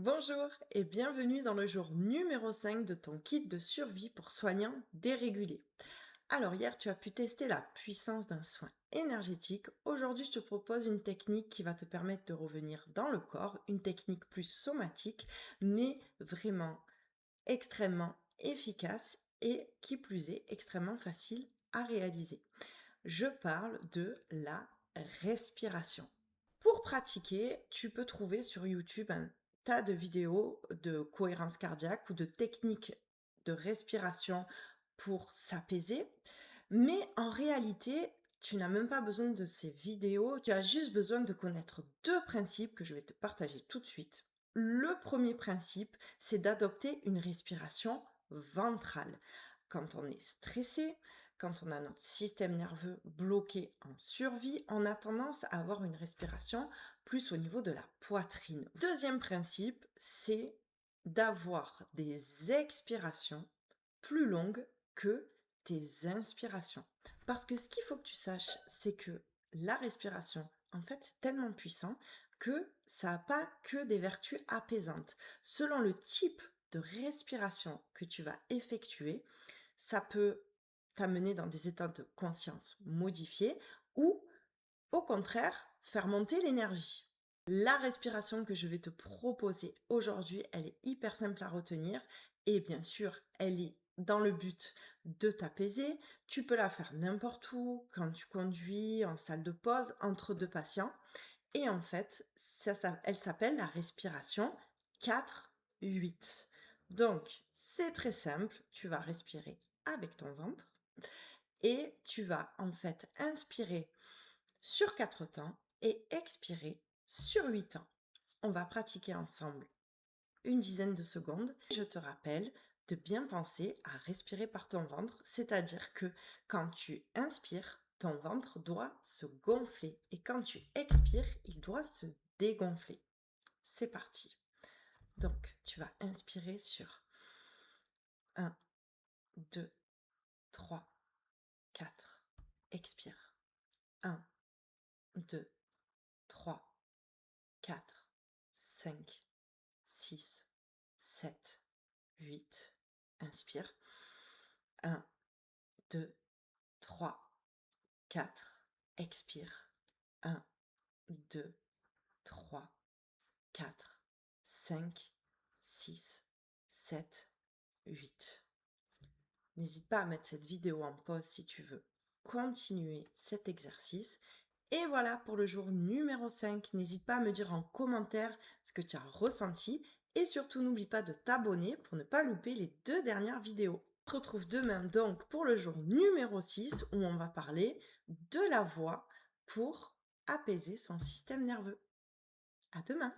Bonjour et bienvenue dans le jour numéro 5 de ton kit de survie pour soignants dérégulés. Alors hier, tu as pu tester la puissance d'un soin énergétique. Aujourd'hui, je te propose une technique qui va te permettre de revenir dans le corps, une technique plus somatique, mais vraiment extrêmement efficace et qui plus est extrêmement facile à réaliser. Je parle de la respiration. Pour pratiquer, tu peux trouver sur YouTube un tas de vidéos de cohérence cardiaque ou de techniques de respiration pour s'apaiser. Mais en réalité, tu n'as même pas besoin de ces vidéos. Tu as juste besoin de connaître deux principes que je vais te partager tout de suite. Le premier principe, c'est d'adopter une respiration ventrale. Quand on est stressé, quand on a notre système nerveux bloqué en survie, on a tendance à avoir une respiration plus au niveau de la poitrine. Deuxième principe, c'est d'avoir des expirations plus longues que tes inspirations. Parce que ce qu'il faut que tu saches, c'est que la respiration, en fait, c'est tellement puissant que ça n'a pas que des vertus apaisantes. Selon le type de respiration que tu vas effectuer, ça peut t'amener dans des états de conscience modifiés ou, au contraire, faire monter l'énergie. La respiration que je vais te proposer aujourd'hui, elle est hyper simple à retenir et bien sûr, elle est dans le but de t'apaiser. Tu peux la faire n'importe où, quand tu conduis, en salle de pause, entre deux patients. Et en fait, elle s'appelle la respiration 4-8. Donc, c'est très simple. Tu vas respirer avec ton ventre et tu vas en fait inspirer sur 4 temps et expirer sur 8 temps. On va pratiquer ensemble une dizaine de secondes. Je te rappelle de bien penser à respirer par ton ventre, c'est-à-dire que quand tu inspires, ton ventre doit se gonfler et quand tu expires, il doit se dégonfler. C'est parti. Donc, tu vas inspirer sur 1, 2, 3, 4. Expire. 1, 2, 3, 4, 5, 6, 7, 8. Inspire. 1, 2, 3, 4. Expire. 1, 2, 3, 4, 5, 6, 7, 8. N'hésite pas à mettre cette vidéo en pause si tu veux continuer cet exercice. Et voilà pour le jour numéro 5. N'hésite pas à me dire en commentaire ce que tu as ressenti. Et surtout, n'oublie pas de t'abonner pour ne pas louper les 2 dernières vidéos. On se retrouve demain donc pour le jour numéro 6 où on va parler de la voix pour apaiser son système nerveux. À demain!